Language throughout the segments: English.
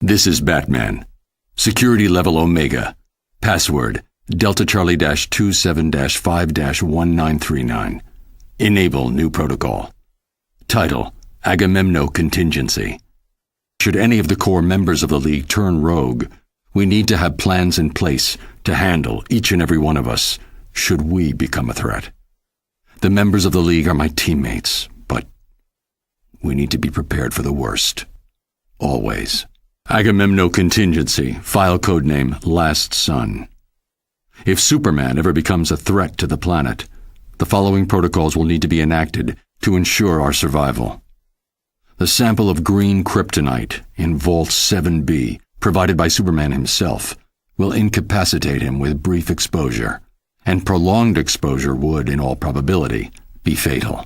This is Batman. Security level Omega. Password Delta Charlie-27-5-1939. Enable new protocol. Title: Agamemno Contingency. Should any of the core members of the League turn rogue, we need to have plans in place to handle each and every one of us should we become a threat. The members of the League are my teammates, but we need to be prepared for the worst. Always. Agamemno Contingency, file codename Last Son. If Superman ever becomes a threat to the planet, the following protocols will need to be enacted to ensure our survival. The sample of green kryptonite in Vault 7B, provided by Superman himself, will incapacitate him with brief exposure, and prolonged exposure would, in all probability, be fatal.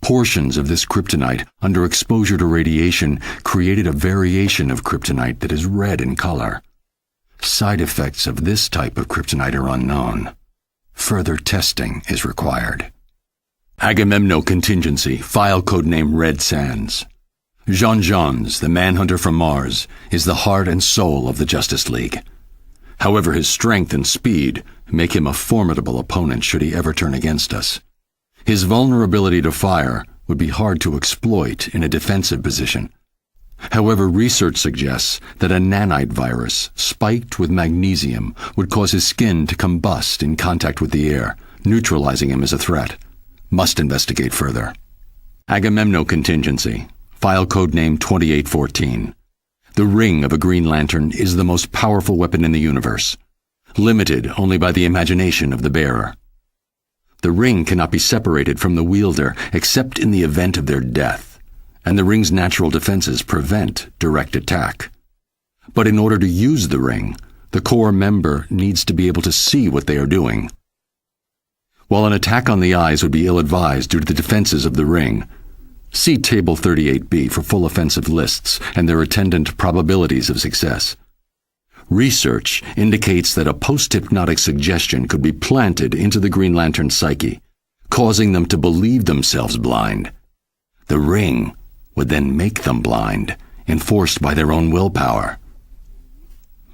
Portions of this kryptonite under exposure to radiation created a variation of kryptonite that is red in color. Side effects of this type of kryptonite are unknown. Further testing is required. Agamemno Contingency, file codename Red Sands. Jean Johns, the manhunter from Mars, is the heart and soul of the Justice League. However, his strength and speed make him a formidable opponent should he ever turn against us. His vulnerability to fire would be hard to exploit in a defensive position. However, research suggests that a nanite virus spiked with magnesium would cause his skin to combust in contact with the air, neutralizing him as a threat. Must investigate further. Agamemno Contingency, file codename 2814. The ring of a Green Lantern is the most powerful weapon in the universe, limited only by the imagination of the bearer. The ring cannot be separated from the wielder except in the event of their death, and the ring's natural defenses prevent direct attack. But in order to use the ring, the core member needs to be able to see what they are doing. While an attack on the eyes would be ill-advised due to the defenses of the ring, see Table 38B for full offensive lists and their attendant probabilities of success. Research indicates that a post-hypnotic suggestion could be planted into the Green Lantern's psyche, causing them to believe themselves blind. The ring would then make them blind, enforced by their own willpower.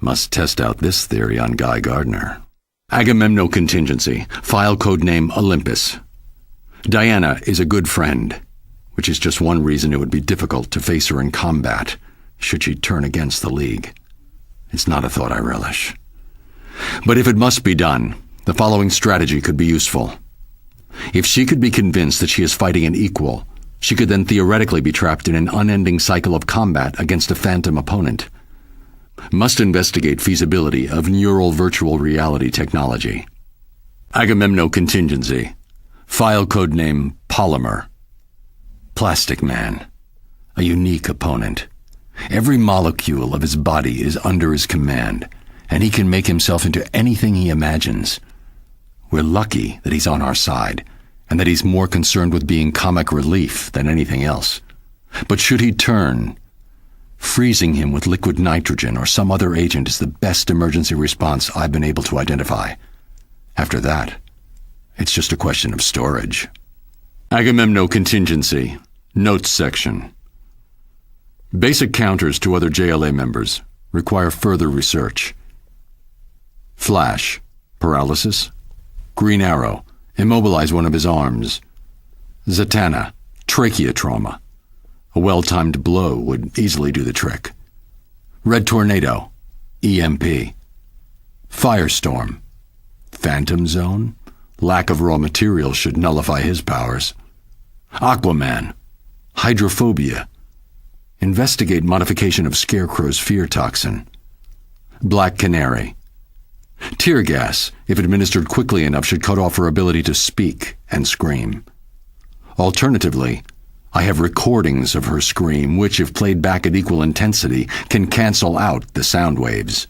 Must test out this theory on Guy Gardner. Agamemno Contingency, file codename Olympus. Diana is a good friend, which is just one reason it would be difficult to face her in combat, should she turn against the League. It's not a thought I relish. But if it must be done, the following strategy could be useful. If she could be convinced that she is fighting an equal, she could then theoretically be trapped in an unending cycle of combat against a phantom opponent. Must investigate feasibility of neural virtual reality technology. Agamemno Contingency, file codename Polymer. Plastic Man, a unique opponent. Every molecule of his body is under his command, and he can make himself into anything he imagines. We're lucky that he's on our side, and that he's more concerned with being comic relief than anything else. But should he turn, freezing him with liquid nitrogen or some other agent is the best emergency response I've been able to identify. After that, it's just a question of storage. Agamemno Contingency, Notes Section. Basic counters to other JLA members require further research. Flash, paralysis. Green Arrow, immobilize one of his arms. Zatanna, trachea trauma. A well-timed blow would easily do the trick. Red Tornado, EMP. Firestorm, Phantom Zone. Lack of raw materials should nullify his powers. Aquaman, hydrophobia. Investigate modification of Scarecrow's fear toxin. Black Canary. Tear gas, if administered quickly enough, should cut off her ability to speak and scream. Alternatively, I have recordings of her scream, which, if played back at equal intensity, can cancel out the sound waves.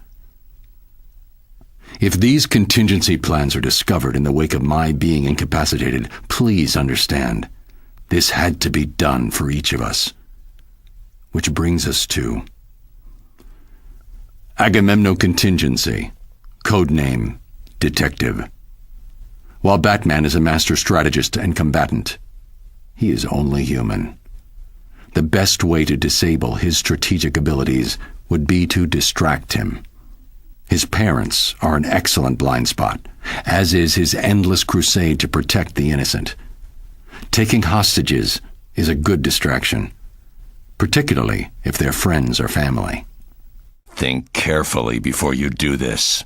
If these contingency plans are discovered in the wake of my being incapacitated, please understand, this had to be done for each of us. Which brings us to Agamemno Contingency, codename Detective. While Batman is a master strategist and combatant, he is only human. The best way to disable his strategic abilities would be to distract him. His parents are an excellent blind spot, as is his endless crusade to protect the innocent. Taking hostages is a good distraction, particularly if they're friends or family. Think carefully before you do this.